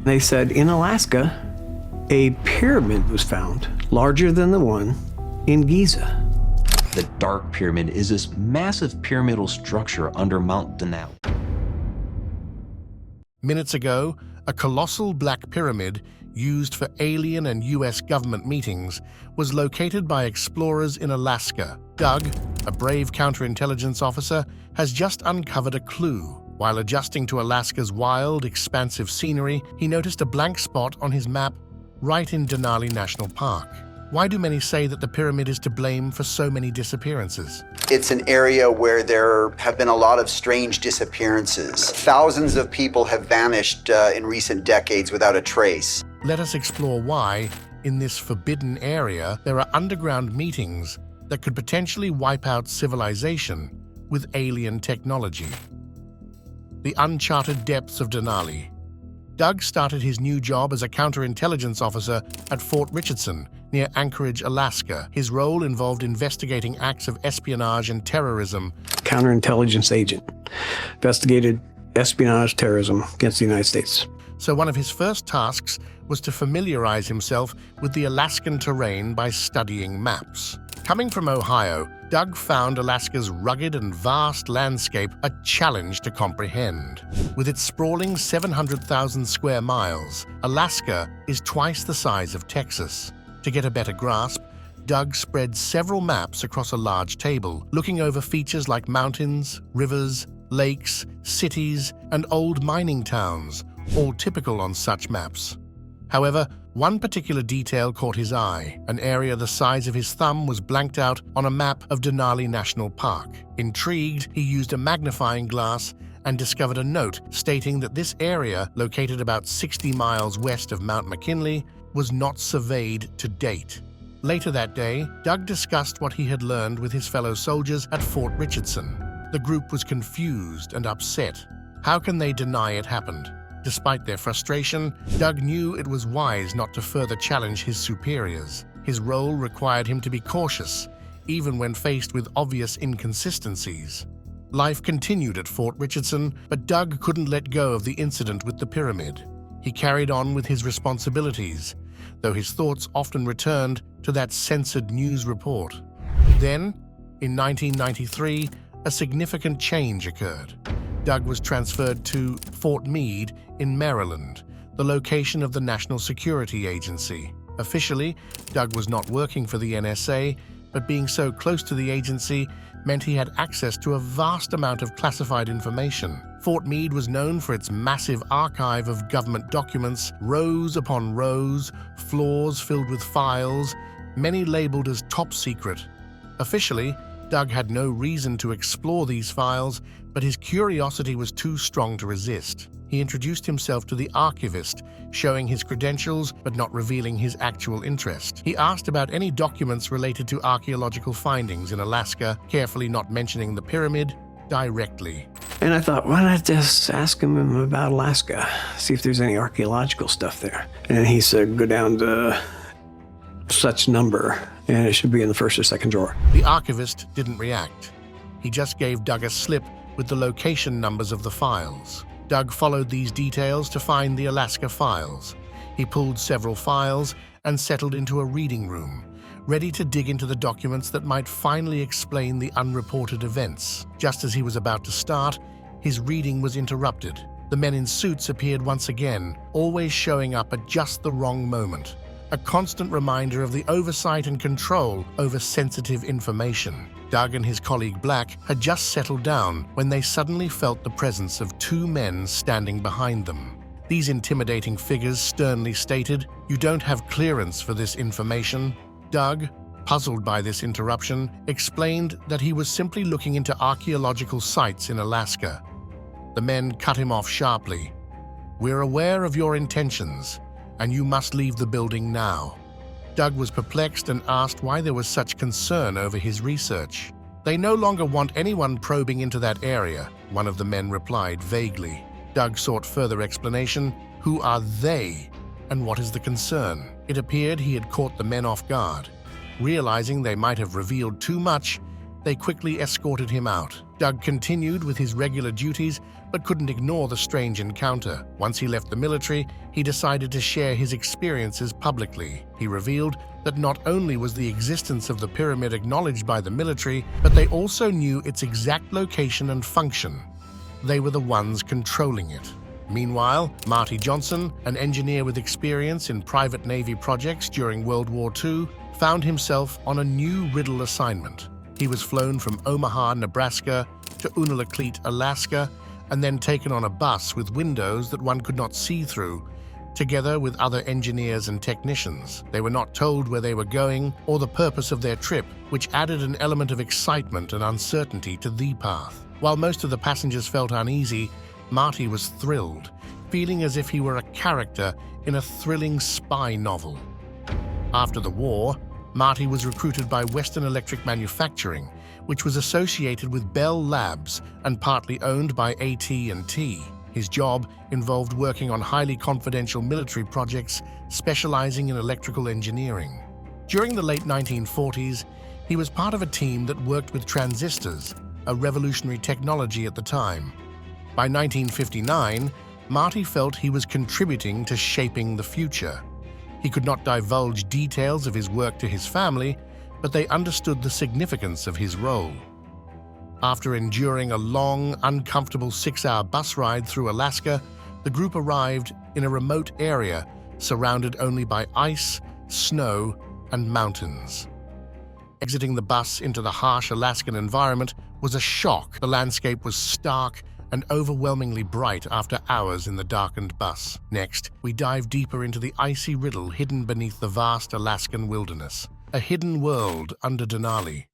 They said in Alaska, a pyramid was found larger than the one in Giza. The Dark Pyramid is this massive pyramidal structure under Mount Denali. Minutes ago, a colossal black pyramid used for alien and U.S. government meetings was located by explorers in Alaska. Doug, a brave counterintelligence officer, has just uncovered a clue. While adjusting to Alaska's wild, expansive scenery, he noticed a blank spot on his map right in Denali National Park. Why do many say that the pyramid is to blame for so many disappearances? It's an area where there have been a lot of strange disappearances. Thousands of people have vanished in recent decades without a trace. Let us explore why, in this forbidden area, there are underground meetings that could potentially wipe out civilization with alien technology. The uncharted depths of Denali. Doug started his new job as a counterintelligence officer at Fort Richardson, near Anchorage, Alaska. His role involved investigating acts of espionage and terrorism. Counterintelligence agent. Investigated espionage, terrorism against the United States. So one of his first tasks was to familiarize himself with the Alaskan terrain by studying maps. Coming from Ohio, Doug found Alaska's rugged and vast landscape a challenge to comprehend. With its sprawling 700,000 square miles, Alaska is twice the size of Texas. To get a better grasp, Doug spread several maps across a large table, looking over features like mountains, rivers, lakes, cities, and old mining towns, all typical on such maps. However, one particular detail caught his eye. An area the size of his thumb was blanked out on a map of Denali National Park. Intrigued, he used a magnifying glass and discovered a note stating that this area, located about 60 miles west of Mount McKinley, was not surveyed to date. Later that day, Doug discussed what he had learned with his fellow soldiers at Fort Richardson. The group was confused and upset. How can they deny it happened? Despite their frustration, Doug knew it was wise not to further challenge his superiors. His role required him to be cautious, even when faced with obvious inconsistencies. Life continued at Fort Richardson, but Doug couldn't let go of the incident with the pyramid. He carried on with his responsibilities, though his thoughts often returned to that censored news report. Then, in 1993, a significant change occurred. Doug was transferred to Fort Meade in Maryland, the location of the National Security Agency. Officially, Doug was not working for the NSA, but being so close to the agency meant he had access to a vast amount of classified information. Fort Meade was known for its massive archive of government documents, rows upon rows, floors filled with files, many labeled as top secret. Officially, Doug had no reason to explore these files, but his curiosity was too strong to resist. He introduced himself to the archivist, showing his credentials but not revealing his actual interest. He asked about any documents related to archaeological findings in Alaska, carefully not mentioning the pyramid directly. And I thought, why not just ask him about Alaska, see if there's any archaeological stuff there. And he said, go down to such number, and it should be in the first or second drawer. The archivist didn't react. He just gave Doug a slip with the location numbers of the files. Doug followed these details to find the Alaska files. He pulled several files and settled into a reading room, ready to dig into the documents that might finally explain the unreported events. Just as he was about to start, his reading was interrupted. The men in suits appeared once again, always showing up at just the wrong moment. A constant reminder of the oversight and control over sensitive information. Doug and his colleague Black had just settled down when they suddenly felt the presence of two men standing behind them. These intimidating figures sternly stated, "You don't have clearance for this information." Doug, puzzled by this interruption, explained that he was simply looking into archaeological sites in Alaska. The men cut him off sharply. "We're aware of your intentions, and you must leave the building now." Doug was perplexed and asked why there was such concern over his research. "They no longer want anyone probing into that area," one of the men replied vaguely. Doug sought further explanation. Who are they, and what is the concern? It appeared he had caught the men off guard. Realizing they might have revealed too much, they quickly escorted him out. Doug continued with his regular duties, but couldn't ignore the strange encounter. Once he left the military, he decided to share his experiences publicly. He revealed that not only was the existence of the pyramid acknowledged by the military, but they also knew its exact location and function. They were the ones controlling it. Meanwhile, Marty Johnson, an engineer with experience in private Navy projects during World War II, found himself on a new riddle assignment. He was flown from Omaha, Nebraska to Unalakleet, Alaska, and then taken on a bus with windows that one could not see through, together with other engineers and technicians. They were not told where they were going or the purpose of their trip, which added an element of excitement and uncertainty to the path. While most of the passengers felt uneasy, Marty was thrilled, feeling as if he were a character in a thrilling spy novel. After the war, Marty was recruited by Western Electric Manufacturing, which was associated with Bell Labs and partly owned by AT&T. His job involved working on highly confidential military projects specializing in electrical engineering. During the late 1940s, he was part of a team that worked with transistors, a revolutionary technology at the time. By 1959, Marty felt he was contributing to shaping the future. He could not divulge details of his work to his family, but they understood the significance of his role. After enduring a long, uncomfortable 6-hour bus ride through Alaska, the group arrived in a remote area surrounded only by ice, snow, and mountains. Exiting the bus into the harsh Alaskan environment was a shock. The landscape was stark and overwhelmingly bright after hours in the darkened bus. Next, we dive deeper into the icy riddle hidden beneath the vast Alaskan wilderness. A hidden world under Denali.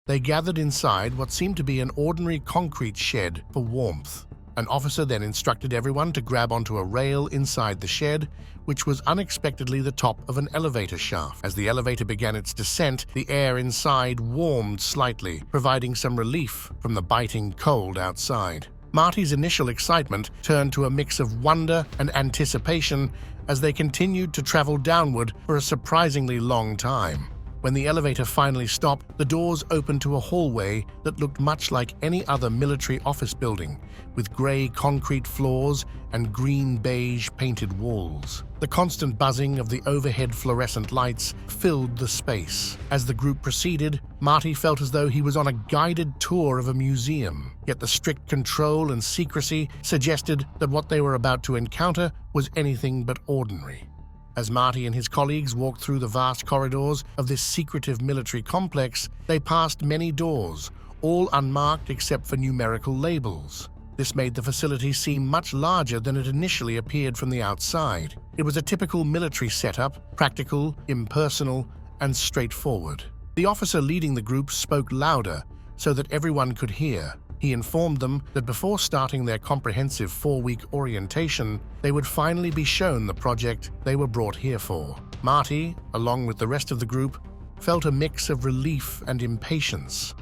They gathered inside what seemed to be an ordinary concrete shed for warmth. An officer then instructed everyone to grab onto a rail inside the shed, which was unexpectedly the top of an elevator shaft. As the elevator began its descent, the air inside warmed slightly, providing some relief from the biting cold outside. Marty's initial excitement turned to a mix of wonder and anticipation as they continued to travel downward for a surprisingly long time. When the elevator finally stopped, the doors opened to a hallway that looked much like any other military office building, with gray concrete floors and green-beige painted walls. The constant buzzing of the overhead fluorescent lights filled the space. As the group proceeded, Marty felt as though he was on a guided tour of a museum, yet the strict control and secrecy suggested that what they were about to encounter was anything but ordinary. As Marty and his colleagues walked through the vast corridors of this secretive military complex, they passed many doors, all unmarked except for numerical labels. This made the facility seem much larger than it initially appeared from the outside. It was a typical military setup, practical, impersonal, and straightforward. The officer leading the group spoke louder so that everyone could hear. He informed them that before starting their comprehensive 4-week orientation, they would finally be shown the project they were brought here for. Marty, along with the rest of the group, felt a mix of relief and impatience.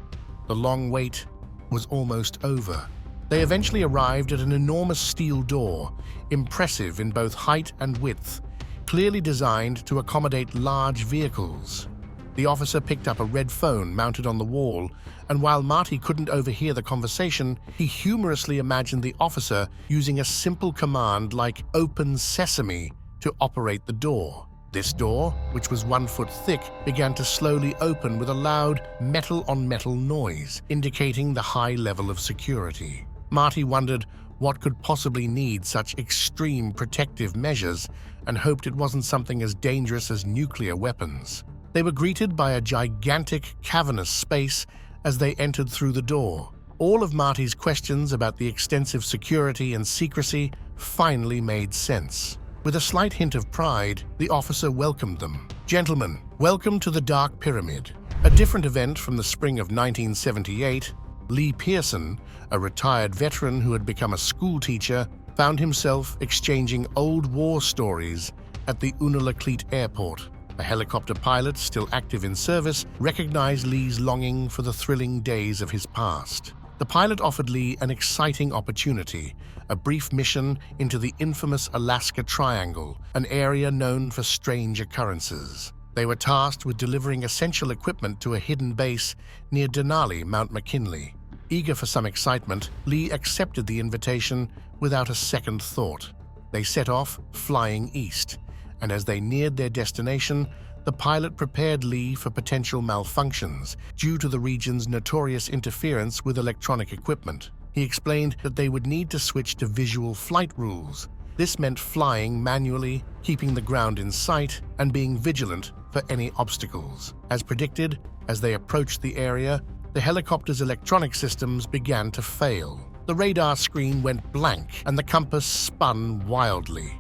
The long wait was almost over. They eventually arrived at an enormous steel door, impressive in both height and width, clearly designed to accommodate large vehicles. The officer picked up a red phone mounted on the wall, and while Marty couldn't overhear the conversation, he humorously imagined the officer using a simple command like "Open Sesame" to operate the door. This door, which was 1 foot thick, began to slowly open with a loud metal-on-metal noise, indicating the high level of security. Marty wondered what could possibly need such extreme protective measures and hoped it wasn't something as dangerous as nuclear weapons. They were greeted by a gigantic, cavernous space as they entered through the door. All of Marty's questions about the extensive security and secrecy finally made sense. With a slight hint of pride, the officer welcomed them. "Gentlemen, welcome to the Dark Pyramid." A different event from the spring of 1978, Lee Pearson, a retired veteran who had become a school teacher, found himself exchanging old war stories at the Unalakleet airport. A helicopter pilot, still active in service, recognized Lee's longing for the thrilling days of his past. The pilot offered Lee an exciting opportunity, a brief mission into the infamous Alaska Triangle, an area known for strange occurrences. They were tasked with delivering essential equipment to a hidden base near Denali, Mount McKinley. Eager for some excitement, Lee accepted the invitation without a second thought. They set off, flying east, and as they neared their destination, the pilot prepared Lee for potential malfunctions due to the region's notorious interference with electronic equipment. He explained that they would need to switch to visual flight rules. This meant flying manually, keeping the ground in sight, and being vigilant for any obstacles. As predicted, as they approached the area, the helicopter's electronic systems began to fail. The radar screen went blank and the compass spun wildly.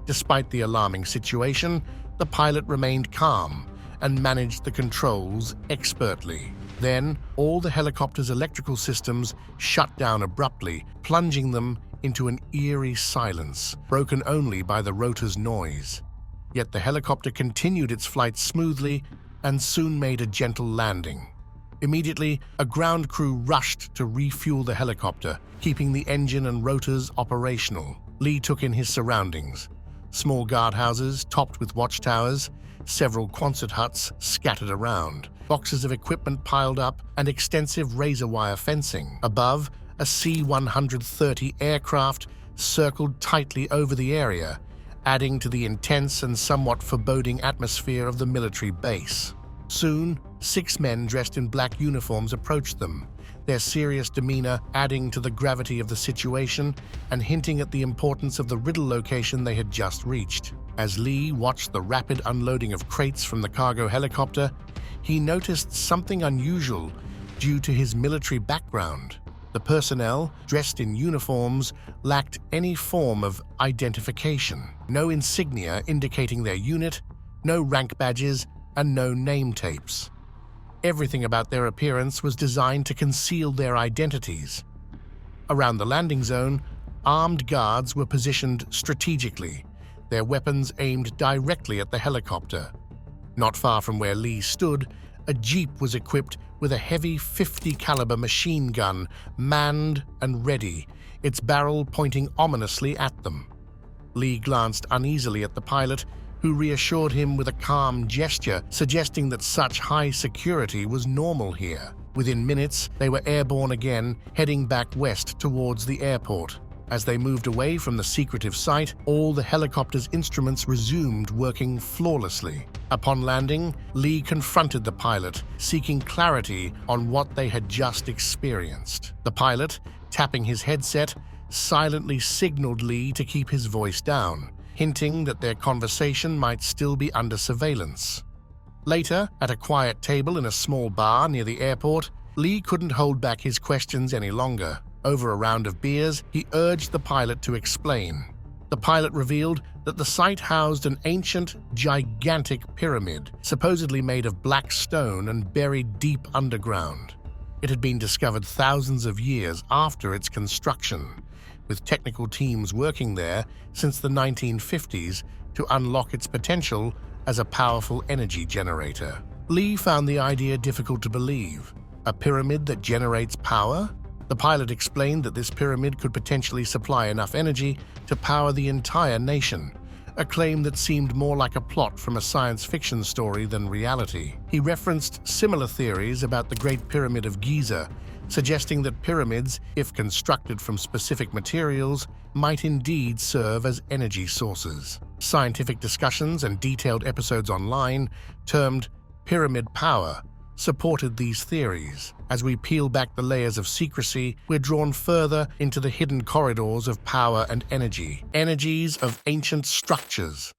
Despite the alarming situation, the pilot remained calm and managed the controls expertly. Then, all the helicopter's electrical systems shut down abruptly, plunging them into an eerie silence, broken only by the rotor's noise. Yet the helicopter continued its flight smoothly and soon made a gentle landing. Immediately, a ground crew rushed to refuel the helicopter, keeping the engine and rotors operational. Lee took in his surroundings. Small guardhouses topped with watchtowers, several Quonset huts scattered around, boxes of equipment piled up, and extensive razor wire fencing. Above, a C-130 aircraft circled tightly over the area, adding to the intense and somewhat foreboding atmosphere of the military base. Soon, 6 men dressed in black uniforms approached them, their serious demeanor adding to the gravity of the situation and hinting at the importance of the riddle location they had just reached. As Lee watched the rapid unloading of crates from the cargo helicopter, he noticed something unusual due to his military background. The personnel, dressed in uniforms, lacked any form of identification. No insignia indicating their unit, no rank badges, and no name tapes. Everything about their appearance was designed to conceal their identities. Around the landing zone, armed guards were positioned strategically, their weapons aimed directly at the helicopter. Not far from where Lee stood, a jeep was equipped with a heavy .50 caliber machine gun, manned and ready, its barrel pointing ominously at them. Lee glanced uneasily at the pilot, who reassured him with a calm gesture, suggesting that such high security was normal here. Within minutes, they were airborne again, heading back west towards the airport. As they moved away from the secretive site, all the helicopter's instruments resumed working flawlessly. Upon landing, Lee confronted the pilot, seeking clarity on what they had just experienced. The pilot, tapping his headset, silently signaled Lee to keep his voice down, hinting that their conversation might still be under surveillance. Later, at a quiet table in a small bar near the airport, Lee couldn't hold back his questions any longer. Over a round of beers, he urged the pilot to explain. The pilot revealed that the site housed an ancient, gigantic pyramid, supposedly made of black stone and buried deep underground. It had been discovered thousands of years after its construction, with technical teams working there since the 1950s to unlock its potential as a powerful energy generator. Lee found the idea difficult to believe. A pyramid that generates power? The pilot explained that this pyramid could potentially supply enough energy to power the entire nation, a claim that seemed more like a plot from a science fiction story than reality. He referenced similar theories about the Great Pyramid of Giza, suggesting that pyramids, if constructed from specific materials, might indeed serve as energy sources. Scientific discussions and detailed episodes online, termed pyramid power, supported these theories. As we peel back the layers of secrecy, we're drawn further into the hidden corridors of power and energy, energies of ancient structures.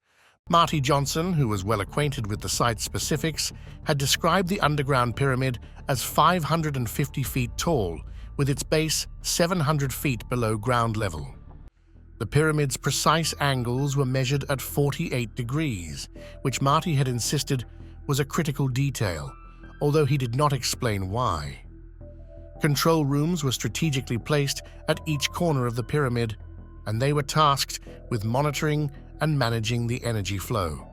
Marty Johnson, who was well acquainted with the site's specifics, had described the underground pyramid as 550 feet tall, with its base 700 feet below ground level. The pyramid's precise angles were measured at 48 degrees, which Marty had insisted was a critical detail, although he did not explain why. Control rooms were strategically placed at each corner of the pyramid, and they were tasked with monitoring and managing the energy flow.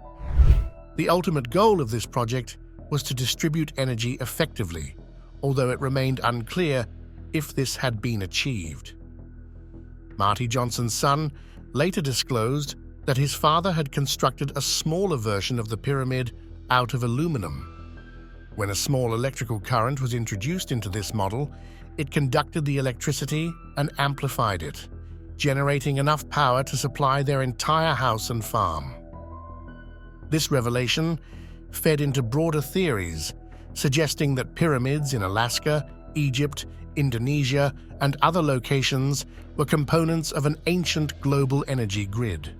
The ultimate goal of this project was to distribute energy effectively, although it remained unclear if this had been achieved. Marty Johnson's son later disclosed that his father had constructed a smaller version of the pyramid out of aluminum. When a small electrical current was introduced into this model, It conducted the electricity and amplified it, generating enough power to supply their entire house and farm. This revelation fed into broader theories, suggesting that pyramids in Alaska, Egypt, Indonesia, and other locations were components of an ancient global energy grid.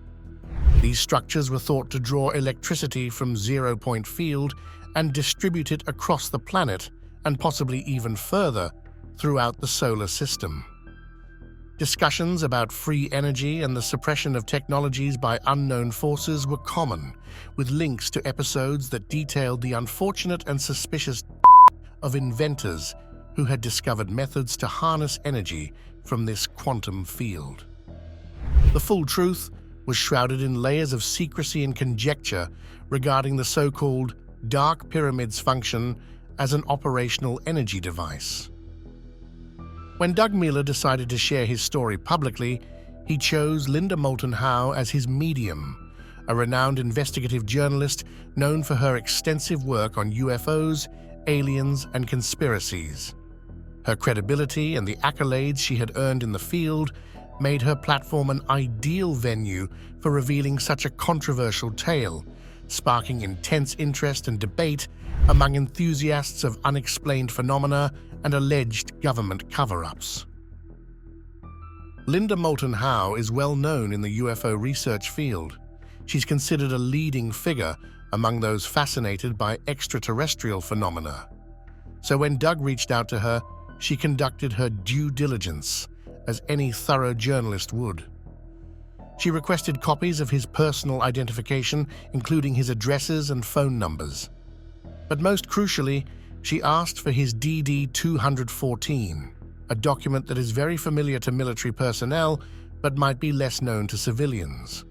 These structures were thought to draw electricity from zero-point field and distribute it across the planet and possibly even further throughout the solar system. Discussions about free energy and the suppression of technologies by unknown forces were common, with links to episodes that detailed the unfortunate and suspicious of inventors who had discovered methods to harness energy from this quantum field. The full truth was shrouded in layers of secrecy and conjecture regarding the so-called Dark Pyramid's function as an operational energy device. When Doug Miller decided to share his story publicly, he chose Linda Moulton Howe as his medium, a renowned investigative journalist known for her extensive work on UFOs, aliens, and conspiracies. Her credibility and the accolades she had earned in the field made her platform an ideal venue for revealing such a controversial tale, sparking intense interest and debate among enthusiasts of unexplained phenomena and alleged government cover-ups. Linda Moulton Howe is well known in the UFO research field. She's considered a leading figure among those fascinated by extraterrestrial phenomena. So when Doug reached out to her, she conducted her due diligence, as any thorough journalist would. She requested copies of his personal identification, including his addresses and phone numbers. But most crucially, she asked for his DD-214, a document that is very familiar to military personnel but might be less known to civilians.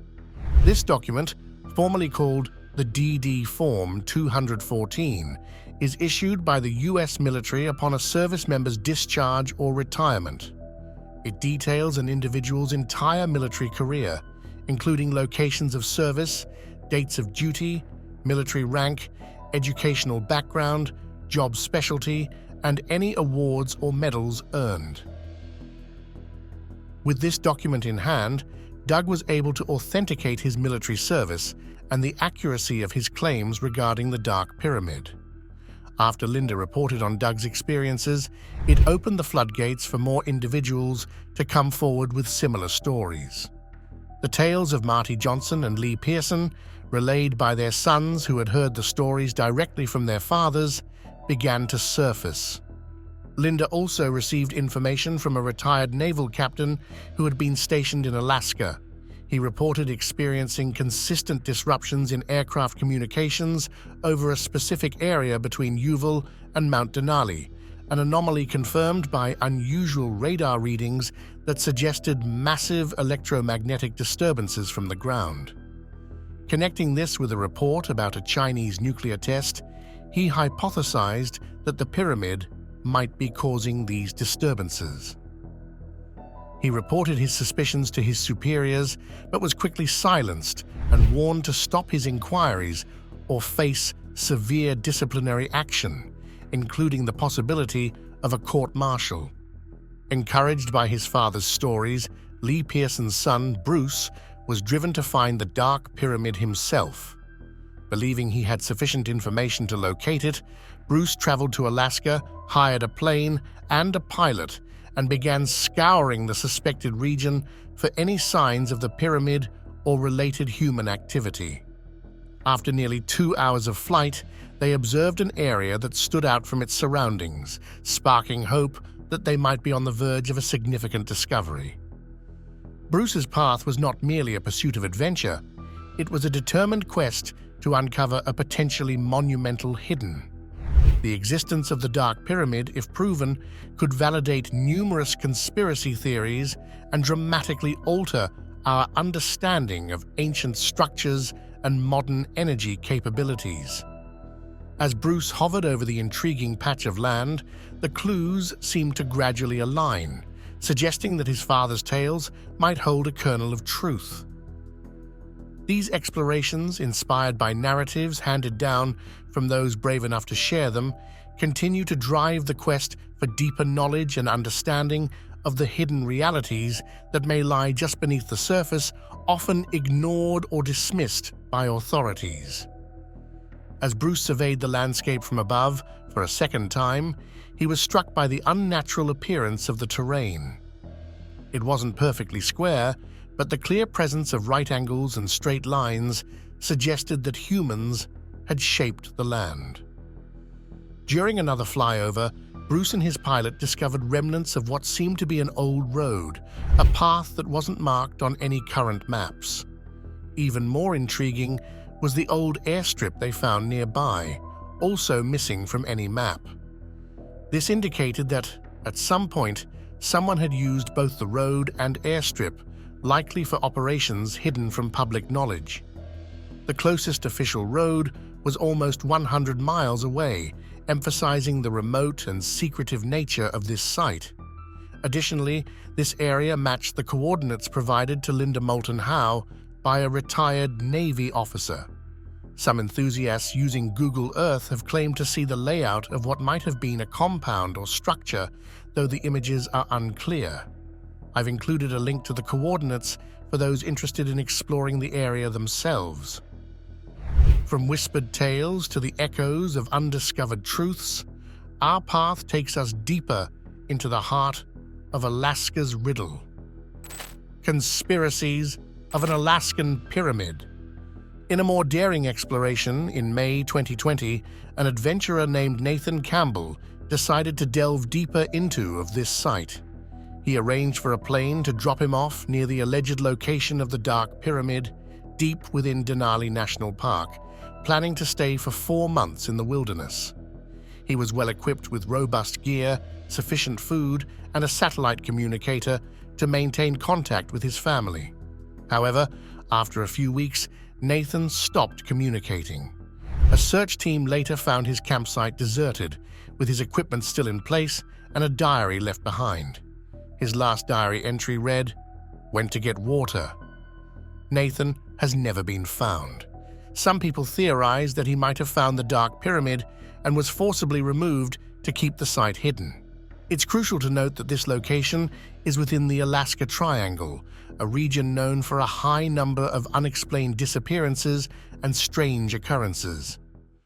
This document, formerly called the DD Form 214, is issued by the U.S. military upon a service member's discharge or retirement. It details an individual's entire military career, including locations of service, dates of duty, military rank, educational background, job specialty, and any awards or medals earned. With this document in hand, Doug was able to authenticate his military service and the accuracy of his claims regarding the Dark Pyramid. After Linda reported on Doug's experiences, it opened the floodgates for more individuals to come forward with similar stories. The tales of Marty Johnson and Lee Pearson, relayed by their sons who had heard the stories directly from their fathers, began to surface. Linda also received information from a retired naval captain who had been stationed in Alaska. He reported experiencing consistent disruptions in aircraft communications over a specific area between Uville and Mount Denali, an anomaly confirmed by unusual radar readings that suggested massive electromagnetic disturbances from the ground. Connecting this with a report about a Chinese nuclear test, he hypothesized that the pyramid might be causing these disturbances. He reported his suspicions to his superiors, but was quickly silenced and warned to stop his inquiries or face severe disciplinary action, including the possibility of a court-martial. Encouraged by his father's stories, Lee Pearson's son, Bruce, was driven to find the Dark Pyramid himself. Believing he had sufficient information to locate it, Bruce traveled to Alaska, hired a plane and a pilot, and began scouring the suspected region for any signs of the pyramid or related human activity. After nearly 2 hours of flight, they observed an area that stood out from its surroundings, sparking hope that they might be on the verge of a significant discovery. Bruce's path was not merely a pursuit of adventure, it was a determined quest to uncover a potentially monumental hidden. The existence of the Dark Pyramid, if proven, could validate numerous conspiracy theories and dramatically alter our understanding of ancient structures and modern energy capabilities. As Bruce hovered over the intriguing patch of land, the clues seemed to gradually align, suggesting that his father's tales might hold a kernel of truth. These explorations, inspired by narratives handed down from those brave enough to share them, continue to drive the quest for deeper knowledge and understanding of the hidden realities that may lie just beneath the surface, often ignored or dismissed by authorities. As Bruce surveyed the landscape from above for a second time, he was struck by the unnatural appearance of the terrain. It wasn't perfectly square, but the clear presence of right angles and straight lines suggested that humans had shaped the land. During another flyover, Bruce and his pilot discovered remnants of what seemed to be an old road, a path that wasn't marked on any current maps. Even more intriguing was the old airstrip they found nearby, also missing from any map. This indicated that, at some point, someone had used both the road and airstrip, likely for operations hidden from public knowledge. The closest official road was almost 100 miles away, emphasizing the remote and secretive nature of this site. Additionally, this area matched the coordinates provided to Linda Moulton Howe by a retired Navy officer. Some enthusiasts using Google Earth have claimed to see the layout of what might have been a compound or structure, though the images are unclear. I've included a link to the coordinates for those interested in exploring the area themselves. From whispered tales to the echoes of undiscovered truths, our path takes us deeper into the heart of Alaska's riddle. Conspiracies of an Alaskan pyramid. In a more daring exploration in May 2020, an adventurer named Nathan Campbell decided to delve deeper into this site. He arranged for a plane to drop him off near the alleged location of the Dark Pyramid, deep within Denali National Park, planning to stay for 4 months in the wilderness. He was well equipped with robust gear, sufficient food, and a satellite communicator to maintain contact with his family. However, after a few weeks, Nathan stopped communicating. A search team later found his campsite deserted, with his equipment still in place and a diary left behind. His last diary entry read, "Went to get water." Nathan has never been found. Some people theorize that he might have found the Dark Pyramid and was forcibly removed to keep the site hidden. It's crucial to note that this location is within the Alaska Triangle, a region known for a high number of unexplained disappearances and strange occurrences.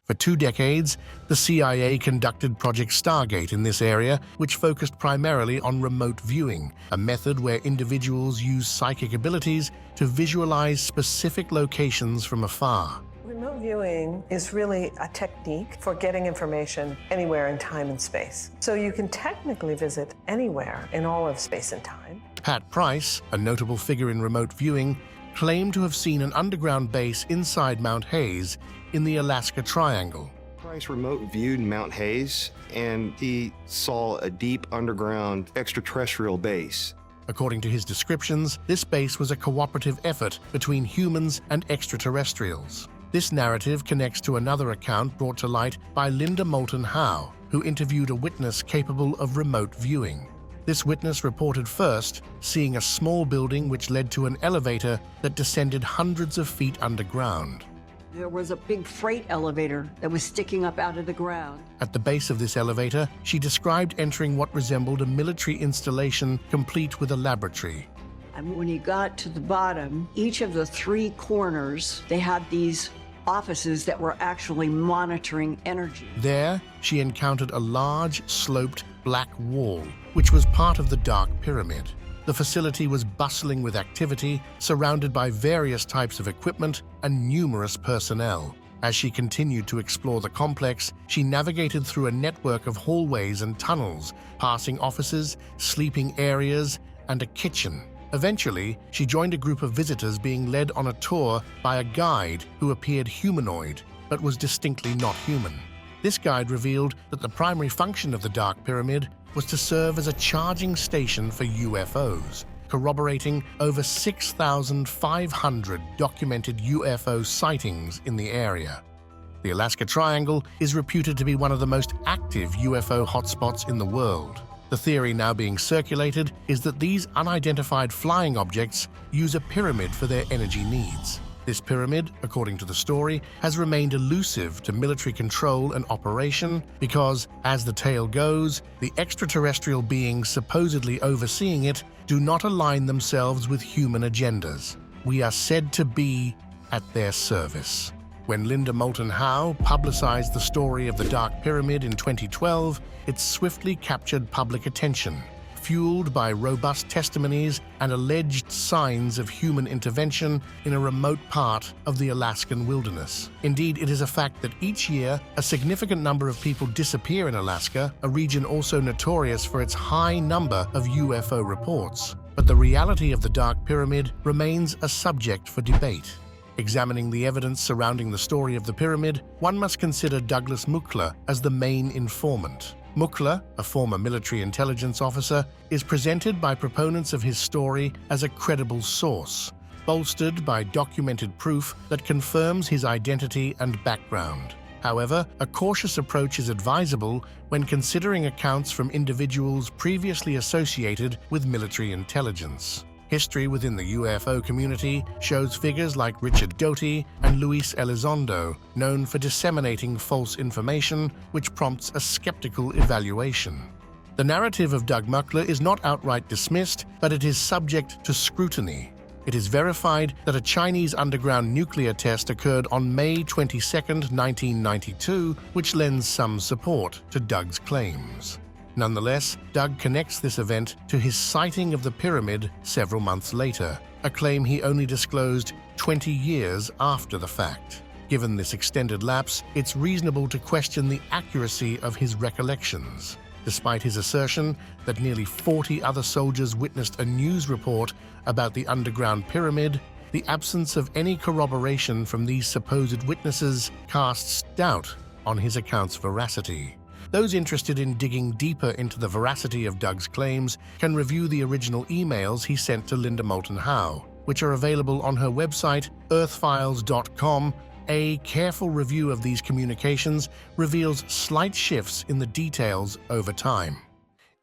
For 2 decades, the CIA conducted Project Stargate in this area, which focused primarily on remote viewing, a method where individuals use psychic abilities to visualize specific locations from afar. Remote viewing is really a technique for getting information anywhere in time and space. So you can technically visit anywhere in all of space and time. Pat Price, a notable figure in remote viewing, claimed to have seen an underground base inside Mount Hayes in the Alaska Triangle. Price remote viewed Mount Hayes, and he saw a deep underground extraterrestrial base. According to his descriptions, this base was a cooperative effort between humans and extraterrestrials. This narrative connects to another account brought to light by Linda Moulton Howe, who interviewed a witness capable of remote viewing. This witness reported first seeing a small building which led to an elevator that descended hundreds of feet underground. There was a big freight elevator that was sticking up out of the ground. At the base of this elevator, she described entering what resembled a military installation complete with a laboratory. And when you got to the bottom, each of the 3 corners, they had these offices that were actually monitoring energy. There, she encountered a large, sloped, black wall, which was part of the Dark Pyramid. The facility was bustling with activity, surrounded by various types of equipment and numerous personnel. As she continued to explore the complex, she navigated through a network of hallways and tunnels, passing offices, sleeping areas, and a kitchen. Eventually, she joined a group of visitors being led on a tour by a guide who appeared humanoid, but was distinctly not human. This guide revealed that the primary function of the Dark Pyramid was to serve as a charging station for UFOs, corroborating over 6,500 documented UFO sightings in the area. The Alaska Triangle is reputed to be one of the most active UFO hotspots in the world. The theory now being circulated is that these unidentified flying objects use a pyramid for their energy needs. This pyramid, according to the story, has remained elusive to military control and operation because, as the tale goes, the extraterrestrial beings supposedly overseeing it do not align themselves with human agendas. We are said to be at their service. When Linda Moulton Howe publicized the story of the Dark Pyramid in 2012, it swiftly captured public attention, fueled by robust testimonies and alleged signs of human intervention in a remote part of the Alaskan wilderness. Indeed, it is a fact that each year, a significant number of people disappear in Alaska, a region also notorious for its high number of UFO reports. But the reality of the Dark Pyramid remains a subject for debate. Examining the evidence surrounding the story of the pyramid, one must consider Douglas Muckler as the main informant. Muckler, a former military intelligence officer, is presented by proponents of his story as a credible source, bolstered by documented proof that confirms his identity and background. However, a cautious approach is advisable when considering accounts from individuals previously associated with military intelligence. History within the UFO community shows figures like Richard Doty and Luis Elizondo, known for disseminating false information, which prompts a skeptical evaluation. The narrative of Doug Muckler is not outright dismissed, but it is subject to scrutiny. It is verified that a Chinese underground nuclear test occurred on May 22, 1992, which lends some support to Doug's claims. Nonetheless, Doug connects this event to his sighting of the pyramid several months later, a claim he only disclosed 20 years after the fact. Given this extended lapse, it's reasonable to question the accuracy of his recollections. Despite his assertion that nearly 40 other soldiers witnessed a news report about the underground pyramid, the absence of any corroboration from these supposed witnesses casts doubt on his account's veracity. Those interested in digging deeper into the veracity of Doug's claims can review the original emails he sent to Linda Moulton Howe, which are available on her website, earthfiles.com. A careful review of these communications reveals slight shifts in the details over time.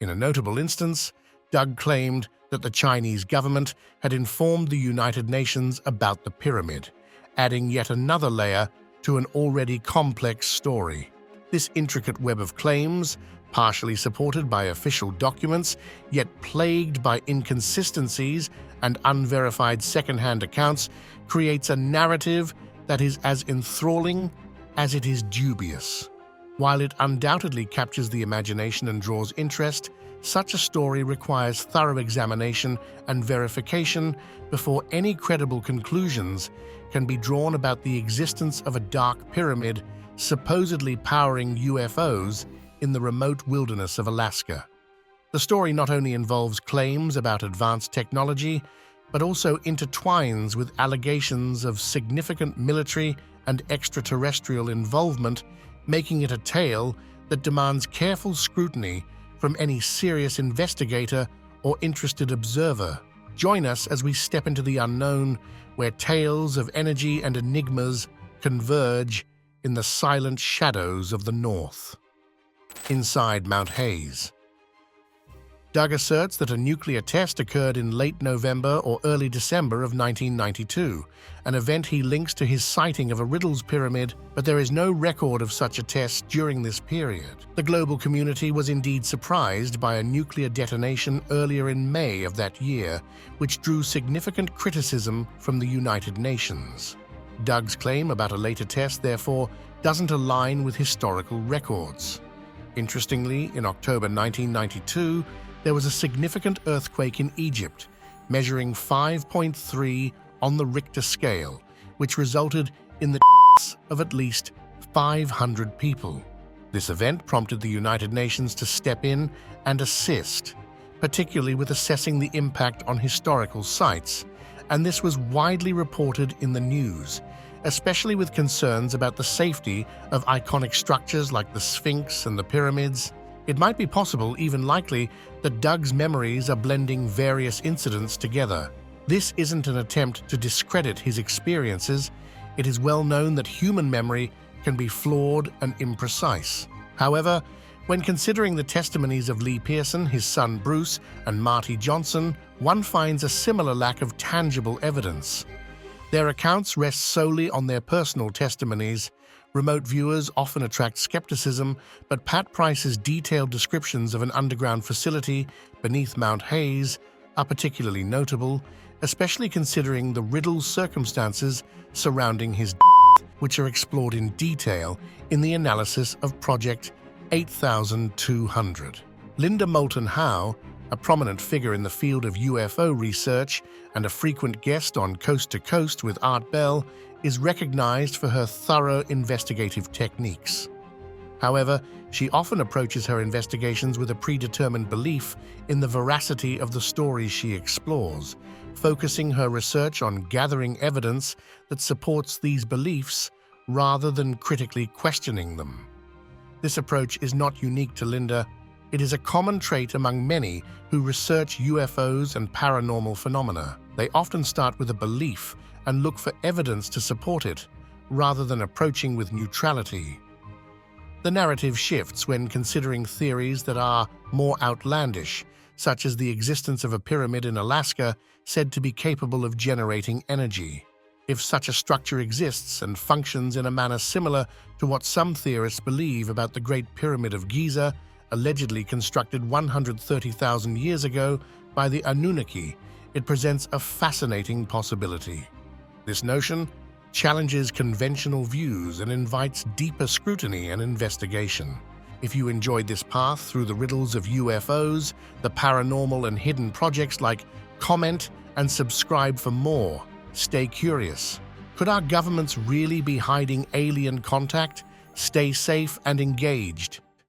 In a notable instance, Doug claimed that the Chinese government had informed the United Nations about the pyramid, adding yet another layer to an already complex story. This intricate web of claims, partially supported by official documents, yet plagued by inconsistencies and unverified second-hand accounts, creates a narrative that is as enthralling as it is dubious. While it undoubtedly captures the imagination and draws interest, such a story requires thorough examination and verification before any credible conclusions can be drawn about the existence of a dark pyramid supposedly powering UFOs in the remote wilderness of Alaska. The story not only involves claims about advanced technology, but also intertwines with allegations of significant military and extraterrestrial involvement, making it a tale that demands careful scrutiny from any serious investigator or interested observer. Join us as we step into the unknown, where tales of energy and enigmas converge in the silent shadows of the North. Inside Mount Hayes. Doug asserts that a nuclear test occurred in late November or early December of 1992, an event he links to his sighting of a Riddles pyramid, but there is no record of such a test during this period. The global community was indeed surprised by a nuclear detonation earlier in May of that year, which drew significant criticism from the United Nations. Doug's claim about a later test, therefore, doesn't align with historical records. Interestingly, in October 1992, there was a significant earthquake in Egypt, measuring 5.3 on the Richter scale, which resulted in the deaths of at least 500 people. This event prompted the United Nations to step in and assist, particularly with assessing the impact on historical sites, and this was widely reported in the news, especially with concerns about the safety of iconic structures like the Sphinx and the pyramids. It might be possible, even likely, that Doug's memories are blending various incidents together. This isn't an attempt to discredit his experiences. It is well known that human memory can be flawed and imprecise. However, when considering the testimonies of Lee Pearson, his son Bruce, and Marty Johnson, one finds a similar lack of tangible evidence. Their accounts rest solely on their personal testimonies. Remote viewers often attract skepticism, but Pat Price's detailed descriptions of an underground facility beneath Mount Hayes are particularly notable, especially considering the riddled circumstances surrounding his death, which are explored in detail in the analysis of Project 8200. Linda Moulton Howe, a prominent figure in the field of UFO research and a frequent guest on Coast to Coast with Art Bell, is recognized for her thorough investigative techniques. However, she often approaches her investigations with a predetermined belief in the veracity of the stories she explores, focusing her research on gathering evidence that supports these beliefs rather than critically questioning them. This approach is not unique to Linda. It is a common trait among many who research UFOs and paranormal phenomena. They often start with a belief and look for evidence to support it, rather than approaching with neutrality. The narrative shifts when considering theories that are more outlandish, such as the existence of a pyramid in Alaska said to be capable of generating energy. If such a structure exists and functions in a manner similar to what some theorists believe about the Great Pyramid of Giza, allegedly constructed 130,000 years ago by the Anunnaki, it presents a fascinating possibility. This notion challenges conventional views and invites deeper scrutiny and investigation. If you enjoyed this path through the riddles of UFOs, the paranormal and hidden projects, comment and subscribe for more. Stay curious. Could our governments really be hiding alien contact? Stay safe and engaged.